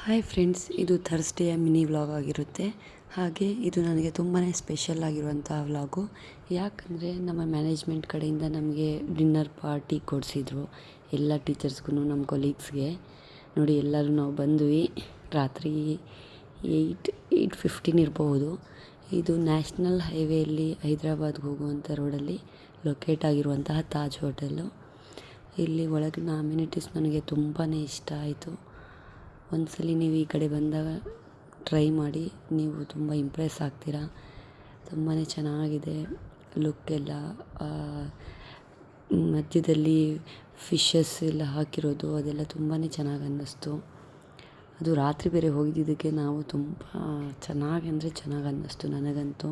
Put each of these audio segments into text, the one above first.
Hi friends, ಇದು ಥರ್ಸ್ಡೇಯ mini vlog ಆಗಿರುತ್ತೆ. ಹಾಗೆ ಇದು ನನಗೆ ತುಂಬಾ ಸ್ಪೆಷಲ್ ಆಗಿರುವಂಥ ವ್ಲಾಗು. ಯಾಕಂದರೆ ನಮ್ಮ ಮ್ಯಾನೇಜ್ಮೆಂಟ್ ಕಡೆಯಿಂದ ನಮಗೆ ಡಿನ್ನರ್ ಪಾರ್ಟಿ ಕೊಡಿಸಿದ್ರು, ಎಲ್ಲ ಟೀಚರ್ಸ್ಗೂ, ನಮ್ಮ ಕೊಲೀಗ್ಸ್ಗೆ. ನೋಡಿ, ಎಲ್ಲರೂ ನಾವು ಬಂದ್ವಿ. ರಾತ್ರಿ 8:15 ಇರಬಹುದು. ಇದು ನ್ಯಾಷನಲ್ ಹೈವೇಯಲ್ಲಿ ಹೈದ್ರಾಬಾದ್ಗೆ ಹೋಗುವಂಥ ರೋಡಲ್ಲಿ ಲೊಕೇಟ್ ಆಗಿರುವಂತಹ ತಾಜ್ ಹೋಟೆಲ್ಲು. ಇಲ್ಲಿ ಒಳಗಿನ ಅಮ್ಯುನಿಟೀಸ್ ನನಗೆ ತುಂಬಾ ಇಷ್ಟ ಆಯಿತು. ಒಂದ್ಸಲ ನೀವು ಈ ಕಡೆ ಬಂದಾಗ ಟ್ರೈ ಮಾಡಿ, ನೀವು ತುಂಬ ಇಂಪ್ರೆಸ್ ಆಗ್ತೀರಾ. ತುಂಬಾ ಚೆನ್ನಾಗಿದೆ ಲುಕ್ ಎಲ್ಲ. ಮಧ್ಯದಲ್ಲಿ ಫಿಶಸ್ ಎಲ್ಲ ಹಾಕಿರೋದು ಅದೆಲ್ಲ ತುಂಬಾ ಚೆನ್ನಾಗಿ ಅನ್ನಿಸ್ತು. ಅದು ರಾತ್ರಿ ಬೇರೆ ಹೋಗಿದ್ದಕ್ಕೆ ನಾವು ತುಂಬ ಚೆನ್ನಾಗಿ ಅಂದರೆ ಚೆನ್ನಾಗಿ ಅನ್ನಿಸ್ತು ನನಗಂತೂ.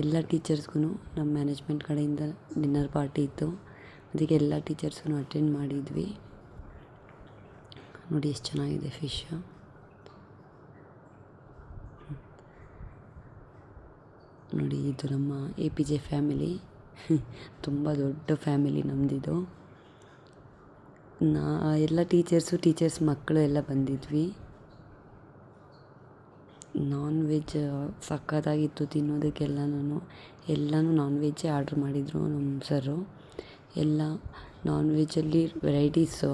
ಎಲ್ಲ ಟೀಚರ್ಸ್ಗೂ ನಮ್ಮ ಮ್ಯಾನೇಜ್ಮೆಂಟ್ ಕಡೆಯಿಂದ ಡಿನ್ನರ್ ಪಾರ್ಟಿ ಇತ್ತು. ಅದಕ್ಕೆ ಎಲ್ಲ ಟೀಚರ್ಸ್ಗೂ ಅಟೆಂಡ್ ಮಾಡಿದ್ವಿ. ನೋಡಿ ಎಷ್ಟು ಚೆನ್ನಾಗಿದೆ ಫಿಶ್. ನೋಡಿ, ಇದು ನಮ್ಮ APJ ಫ್ಯಾಮಿಲಿ. ತುಂಬ ದೊಡ್ಡ ಫ್ಯಾಮಿಲಿ ನಮ್ಮದಿದು. ಎಲ್ಲ ಟೀಚರ್ಸ್ ಮಕ್ಕಳು ಎಲ್ಲ ಬಂದಿದ್ವಿ. ನಾನ್ ವೆಜ್ ಸಖತ್ತಾಗಿತ್ತು ತಿನ್ನೋದಕ್ಕೆಲ್ಲನೂ. ಎಲ್ಲನೂ ನಾನ್ ವೆಜ್ಜೇ ಆರ್ಡ್ರ್ ಮಾಡಿದರು ನಮ್ಮ ಸರು. ಎಲ್ಲ ನಾನ್ ವೆಜ್ಜಲ್ಲಿ ವೆರೈಟೀಸು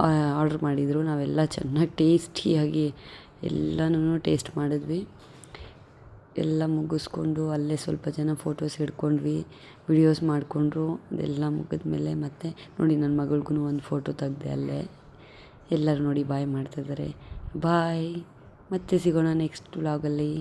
ಆರ್ಡ್ರ್ ಮಾಡಿದರು. ನಾವೆಲ್ಲ ಚೆನ್ನಾಗಿ ಟೇಸ್ಟಿಯಾಗಿ ಎಲ್ಲನೂ ಟೇಸ್ಟ್ ಮಾಡಿದ್ವಿ. ಎಲ್ಲ ಮುಗಿಸ್ಕೊಂಡು ಅಲ್ಲೇ ಸ್ವಲ್ಪ ಜನ ಫೋಟೋಸ್ ಹಿಡ್ಕೊಂಡ್ವಿ, ವಿಡಿಯೋಸ್ ಮಾಡಿಕೊಂಡ್ರು. ಅದೆಲ್ಲ ಮುಗಿದ್ಮೇಲೆ ಮತ್ತೆ ನೋಡಿ, ನನ್ನ ಮಗಳಿಗೂ ಒಂದು ಫೋಟೋ ತೆಗ್ದೆ ಅಲ್ಲೇ. ಎಲ್ಲರೂ ನೋಡಿ ಬಾಯ್ ಮಾಡ್ತಾಯಿದ್ದಾರೆ. ಬಾಯ್, ಮತ್ತೆ ಸಿಗೋಣ ನೆಕ್ಸ್ಟ್ ವ್ಲಾಗಲ್ಲಿ.